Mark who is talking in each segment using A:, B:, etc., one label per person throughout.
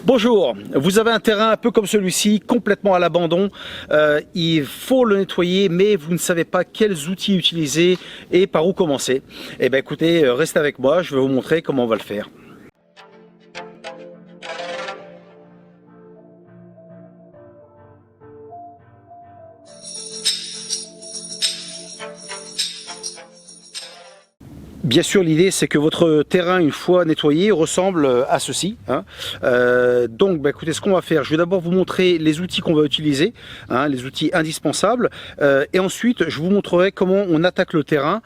A: Bonjour, vous avez un terrain un peu comme celui-ci, complètement à l'abandon. Il faut le nettoyer, mais vous ne savez pas quels outils utiliser et par où commencer. Eh bien écoutez, restez avec moi, je vais vous montrer comment on va le faire. Bien sûr, l'idée c'est que votre terrain, une fois nettoyé, ressemble à ceci. Donc, écoutez, ce qu'on va faire, je vais d'abord vous montrer les outils qu'on va utiliser, les outils indispensables, et ensuite je vous montrerai comment on attaque le terrain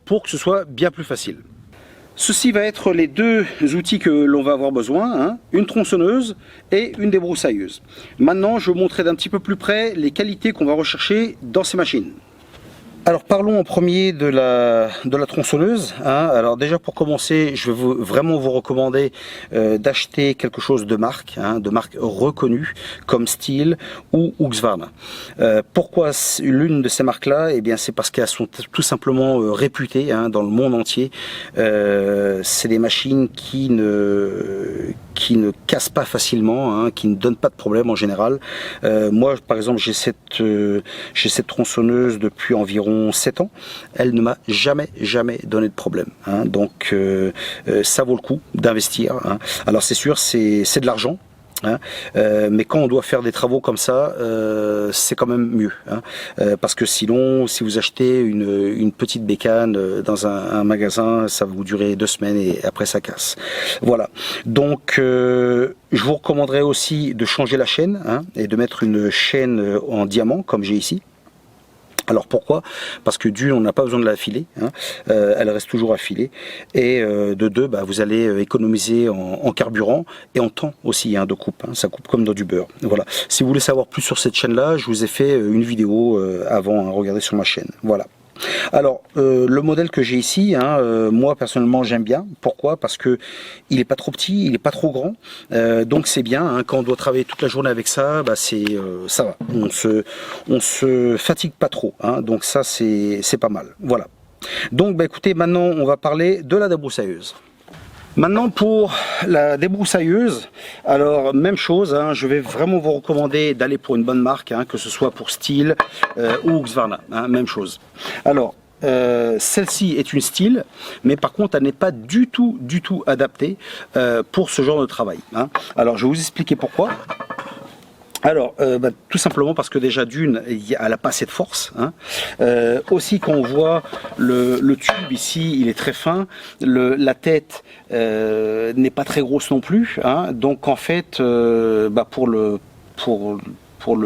A: pour que ce soit bien plus facile. Ceci va être les deux outils que l'on va avoir besoin, une tronçonneuse et une débroussailleuse. Maintenant, je vais vous montrer d'un petit peu plus près les qualités qu'on va rechercher dans ces machines. Alors parlons en premier de la tronçonneuse. Alors déjà pour commencer, je vais vraiment vous recommander d'acheter quelque chose de marque reconnue comme Stihl ou Husqvarna. Pourquoi l'une de ces marques-là? Eh bien c'est parce qu'elles sont tout simplement réputées dans le monde entier. C'est des machines qui ne cassent pas facilement, qui ne donnent pas de problème en général. Moi par exemple j'ai cette tronçonneuse depuis environ 7 ans, elle ne m'a jamais donné de problème, donc ça vaut le coup d'investir. Alors c'est sûr, c'est de l'argent, mais quand on doit faire des travaux comme ça, c'est quand même mieux, parce que sinon, si vous achetez une petite bécane dans un magasin, ça va vous durer 2 semaines et après ça casse. Voilà, donc je vous recommanderais aussi de changer la chaîne, et de mettre une chaîne en diamant comme j'ai ici. Alors pourquoi? Parce que d'une, on n'a pas besoin de la filer, elle reste toujours affilée, et de deux, vous allez économiser en carburant et en temps aussi de coupe, ça coupe comme dans du beurre. Voilà. Si vous voulez savoir plus sur cette chaîne là, je vous ai fait une vidéo avant, regardez sur ma chaîne. Voilà. Alors le modèle que j'ai ici, moi personnellement j'aime bien. Pourquoi? Parce que il est pas trop petit, il est pas trop grand, donc c'est bien. Quand on doit travailler toute la journée avec ça, ça va. On se fatigue pas trop, donc ça c'est pas mal. Voilà. Donc écoutez, maintenant on va parler de la débroussailleuse. Maintenant pour la débroussailleuse, alors même chose, je vais vraiment vous recommander d'aller pour une bonne marque, que ce soit pour Stihl ou Husqvarna, même chose. Alors celle-ci est une Stihl, mais par contre elle n'est pas du tout adaptée pour ce genre de travail. Alors je vais vous expliquer pourquoi. Alors, tout simplement parce que déjà d'une, elle n'a pas assez de force. Aussi, quand on voit le tube ici, il est très fin. La tête n'est pas très grosse non plus. Donc en fait, pour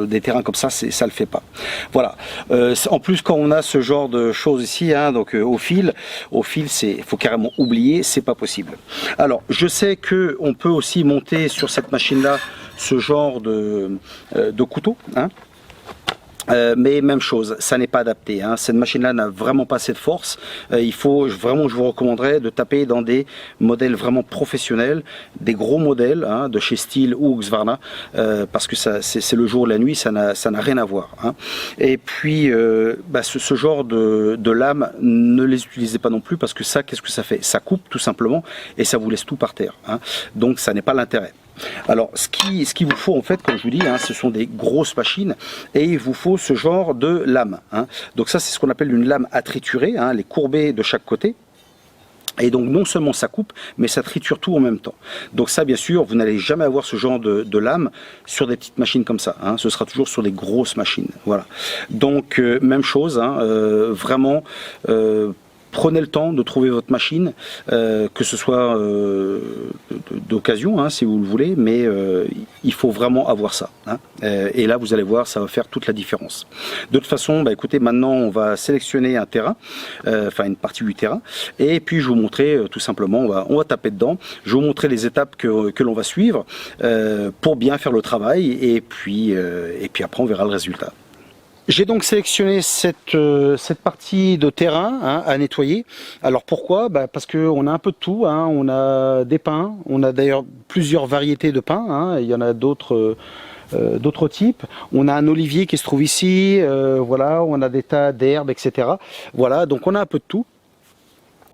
A: des terrains comme ça, ça le fait pas. Voilà. En plus, quand on a ce genre de choses ici, donc au fil, faut carrément oublier, c'est pas possible. Alors, je sais que on peut aussi monter sur cette machine-là ce genre de couteau, mais même chose, ça n'est pas adapté. Cette machine-là n'a vraiment pas assez de force. Il faut vraiment, je vous recommanderais de taper dans des modèles vraiment professionnels, des gros modèles de chez Stihl ou Husqvarna, parce que c'est le jour et la nuit, ça n'a rien à voir. Et puis, ce genre de lame, ne les utilisez pas non plus, parce que ça, qu'est-ce que ça fait? Ça coupe tout simplement et ça vous laisse tout par terre. Donc, ça n'est pas l'intérêt. Alors ce qu'il vous faut en fait, comme je vous dis, ce sont des grosses machines et il vous faut ce genre de lame. Donc ça c'est ce qu'on appelle une lame à triturer, les courbées de chaque côté. Et donc non seulement ça coupe, mais ça triture tout en même temps. Donc ça bien sûr, vous n'allez jamais avoir ce genre de lame sur des petites machines comme ça. Ce sera toujours sur des grosses machines. Voilà. Donc même chose, vraiment. Prenez le temps de trouver votre machine, que ce soit d'occasion, si vous le voulez, mais il faut vraiment avoir ça. Et là, vous allez voir, ça va faire toute la différence. De toute façon, écoutez, maintenant, on va sélectionner un terrain, enfin une partie du terrain, et puis je vais vous montrer tout simplement, on va taper dedans, je vais vous montrer les étapes que l'on va suivre pour bien faire le travail, et puis après, on verra le résultat. J'ai donc sélectionné cette partie de terrain à nettoyer. Alors pourquoi? Parce qu'on a un peu de tout. On a des pins, on a d'ailleurs plusieurs variétés de pins. Il y en a d'autres types. On a un olivier qui se trouve ici. Voilà, on a des tas d'herbes, etc. Voilà, donc on a un peu de tout.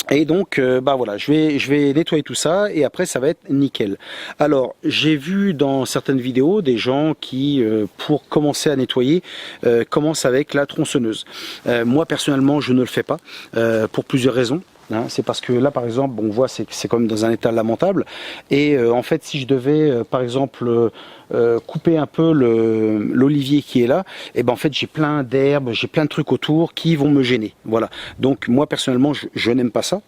A: Et donc, bah voilà, je vais nettoyer tout ça et après ça va être nickel. Alors, j'ai vu dans certaines vidéos des gens qui, pour commencer à nettoyer, commencent avec la tronçonneuse. Moi personnellement, je ne le fais pas pour plusieurs raisons. Hein, c'est parce que là, par exemple, on voit c'est quand même dans un état lamentable. Et en fait, si je devais, par exemple, couper un peu l'olivier qui est là, et ben en fait, j'ai plein d'herbes, j'ai plein de trucs autour qui vont me gêner. Voilà. Donc moi personnellement, je n'aime pas ça.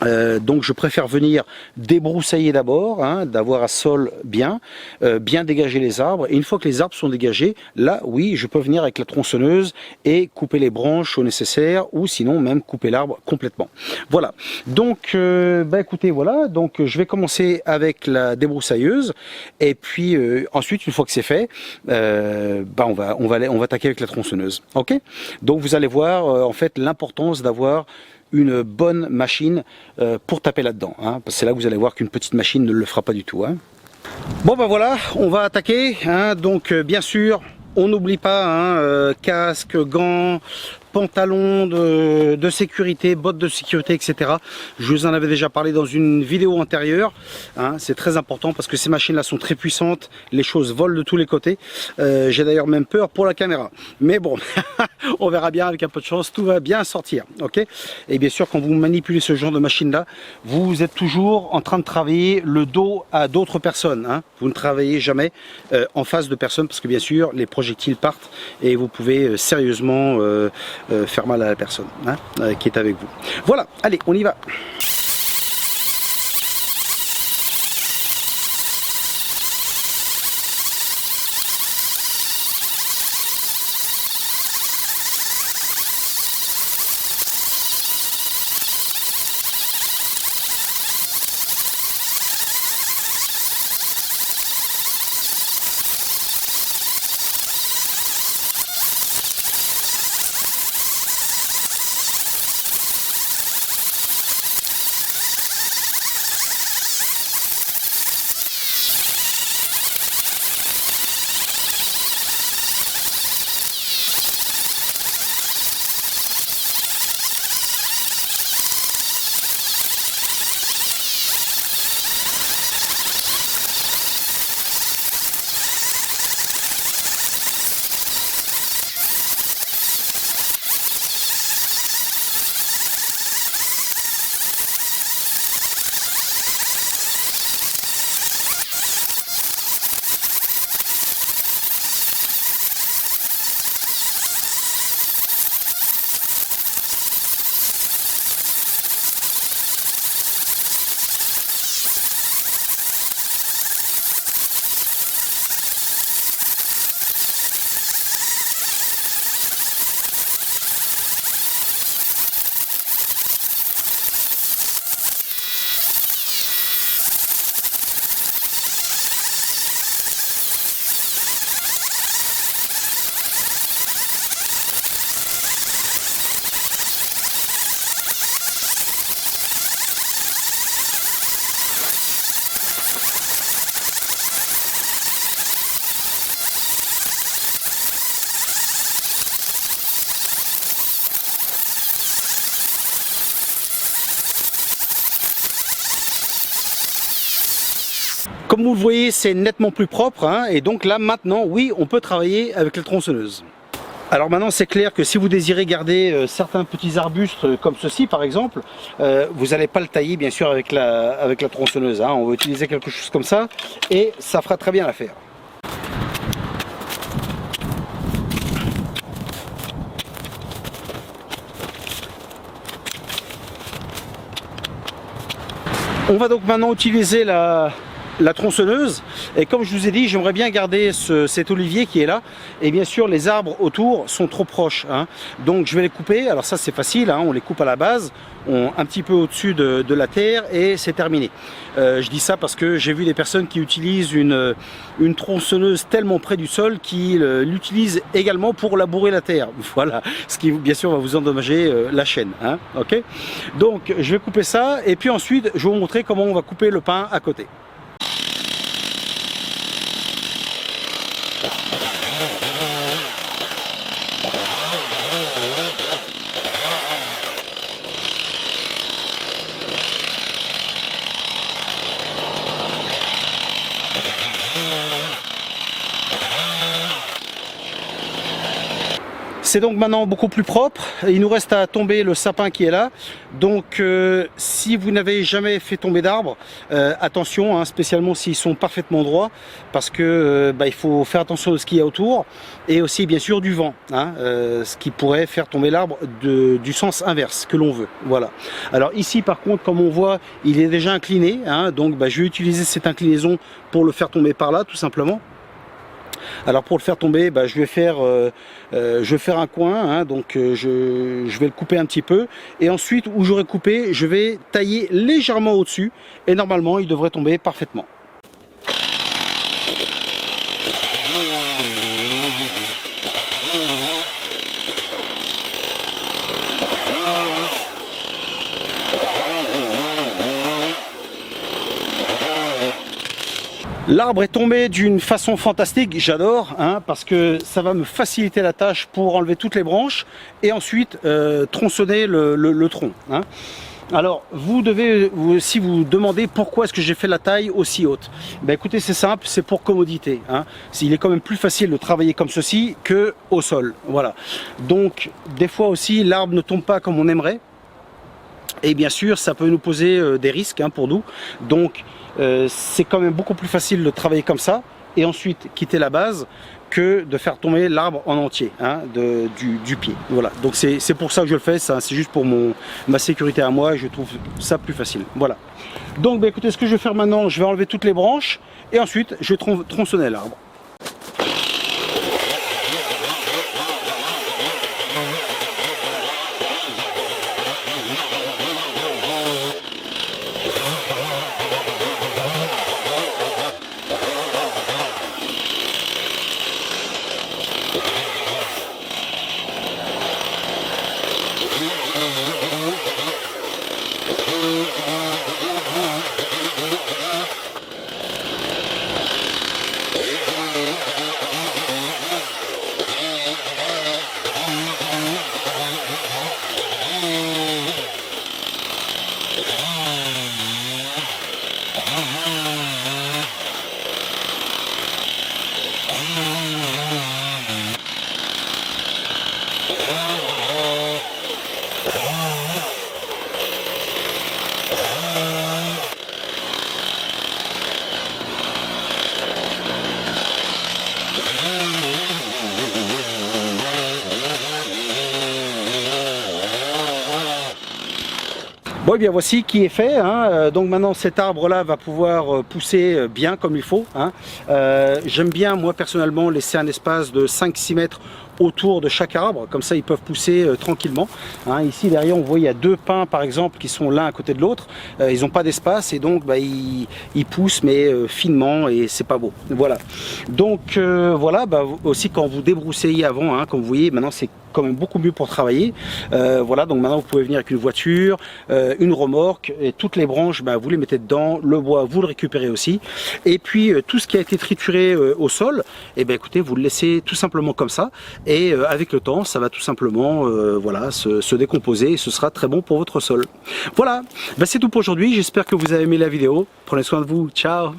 A: Donc je préfère venir débroussailler d'abord, hein, d'avoir un sol bien, bien dégager les arbres. Et une fois que les arbres sont dégagés, là oui, je peux venir avec la tronçonneuse et couper les branches au nécessaire, ou sinon même couper l'arbre complètement. Voilà. Donc bah écoutez, voilà. Donc je vais commencer avec la débroussailleuse, et puis ensuite une fois que c'est fait, bah on va attaquer avec la tronçonneuse. Ok. Donc vous allez voir en fait l'importance d'avoir une bonne machine pour taper là-dedans, hein, parce que c'est là que vous allez voir qu'une petite machine ne le fera pas du tout. Hein. Bon ben voilà, on va attaquer, hein, donc bien sûr, on n'oublie pas, hein, casque, gants, pantalons de sécurité, bottes de sécurité, etc. Je vous en avais déjà parlé dans une vidéo antérieure, hein, c'est très important parce que ces machines-là sont très puissantes, les choses volent de tous les côtés. J'ai d'ailleurs même peur pour la caméra. Mais bon, on verra bien, avec un peu de chance, tout va bien sortir. Ok. Et bien sûr, quand vous manipulez ce genre de machine-là, vous êtes toujours en train de travailler le dos à d'autres personnes. Hein. Vous ne travaillez jamais en face de personnes parce que bien sûr, les projectiles partent et vous pouvez sérieusement faire mal à la personne, hein, qui est avec vous. Voilà, allez, on y va. Comme vous le voyez, c'est nettement plus propre, hein, et donc là maintenant, oui, on peut travailler avec la tronçonneuse. Alors maintenant, c'est clair que si vous désirez garder certains petits arbustes comme ceci par exemple, vous n'allez pas le tailler bien sûr avec la tronçonneuse, hein. On va utiliser quelque chose comme ça et ça fera très bien l'affaire. On va donc maintenant utiliser la tronçonneuse, et comme je vous ai dit, j'aimerais bien garder cet olivier qui est là, et bien sûr les arbres autour sont trop proches, hein. Donc je vais les couper. Alors ça c'est facile, hein, on les coupe à la base, un petit peu au-dessus de la terre, et c'est terminé. Je dis ça parce que j'ai vu des personnes qui utilisent une tronçonneuse tellement près du sol qu'ils l'utilisent également pour labourer la terre. Voilà, ce qui bien sûr va vous endommager la chaîne, hein, ok. Donc je vais couper ça, et puis ensuite je vais vous montrer comment on va couper le pin à côté. C'est donc maintenant beaucoup plus propre. Il nous reste à tomber le sapin qui est là. Donc si vous n'avez jamais fait tomber d'arbres, attention, hein, spécialement s'ils sont parfaitement droits, parce que il faut faire attention de ce qu'il y a autour, et aussi bien sûr du vent, hein, ce qui pourrait faire tomber l'arbre du sens inverse que l'on veut. Voilà. Alors ici par contre, comme on voit, il est déjà incliné, hein, donc je vais utiliser cette inclinaison pour le faire tomber par là tout simplement. Alors pour le faire tomber, je vais faire un coin, hein, donc je vais le couper un petit peu, et ensuite où j'aurai coupé, je vais tailler légèrement au-dessus, et normalement il devrait tomber parfaitement. L'arbre est tombé d'une façon fantastique, j'adore, hein, parce que ça va me faciliter la tâche pour enlever toutes les branches et ensuite tronçonner le tronc. Hein. Alors vous devez, si vous demandez pourquoi est-ce que j'ai fait la taille aussi haute, écoutez, c'est simple, c'est pour commodité. Hein. Il est quand même plus facile de travailler comme ceci que au sol. Voilà. Donc des fois aussi l'arbre ne tombe pas comme on aimerait. Et bien sûr, ça peut nous poser des risques, hein, pour nous. Donc, c'est quand même beaucoup plus facile de travailler comme ça et ensuite quitter la base que de faire tomber l'arbre en entier, hein, du pied. Voilà. Donc, c'est pour ça que je le fais. C'est juste pour ma sécurité à moi. Et je trouve ça plus facile. Voilà. Donc, écoutez, ce que je vais faire maintenant, je vais enlever toutes les branches et ensuite, je vais tronçonner l'arbre. Bon, et bien voici qui est fait, hein. Donc maintenant cet arbre là va pouvoir pousser bien comme il faut, hein. J'aime bien moi personnellement laisser un espace de 5-6 mètres autour de chaque arbre, comme ça ils peuvent pousser tranquillement, hein. Ici derrière on voit il y a 2 pins par exemple qui sont l'un à côté de l'autre, ils n'ont pas d'espace et donc ils poussent mais finement et c'est pas beau. Voilà. Donc voilà, aussi quand vous débroussaillez avant, hein, comme vous voyez maintenant c'est quand même beaucoup mieux pour travailler. Voilà, donc maintenant vous pouvez venir avec une voiture, une remorque, et toutes les branches vous les mettez dedans, le bois vous le récupérez aussi, et puis tout ce qui a été trituré au sol, et écoutez, vous le laissez tout simplement comme ça, et avec le temps ça va tout simplement voilà, se décomposer et ce sera très bon pour votre sol. Voilà, c'est tout pour aujourd'hui, j'espère que vous avez aimé la vidéo, prenez soin de vous, ciao.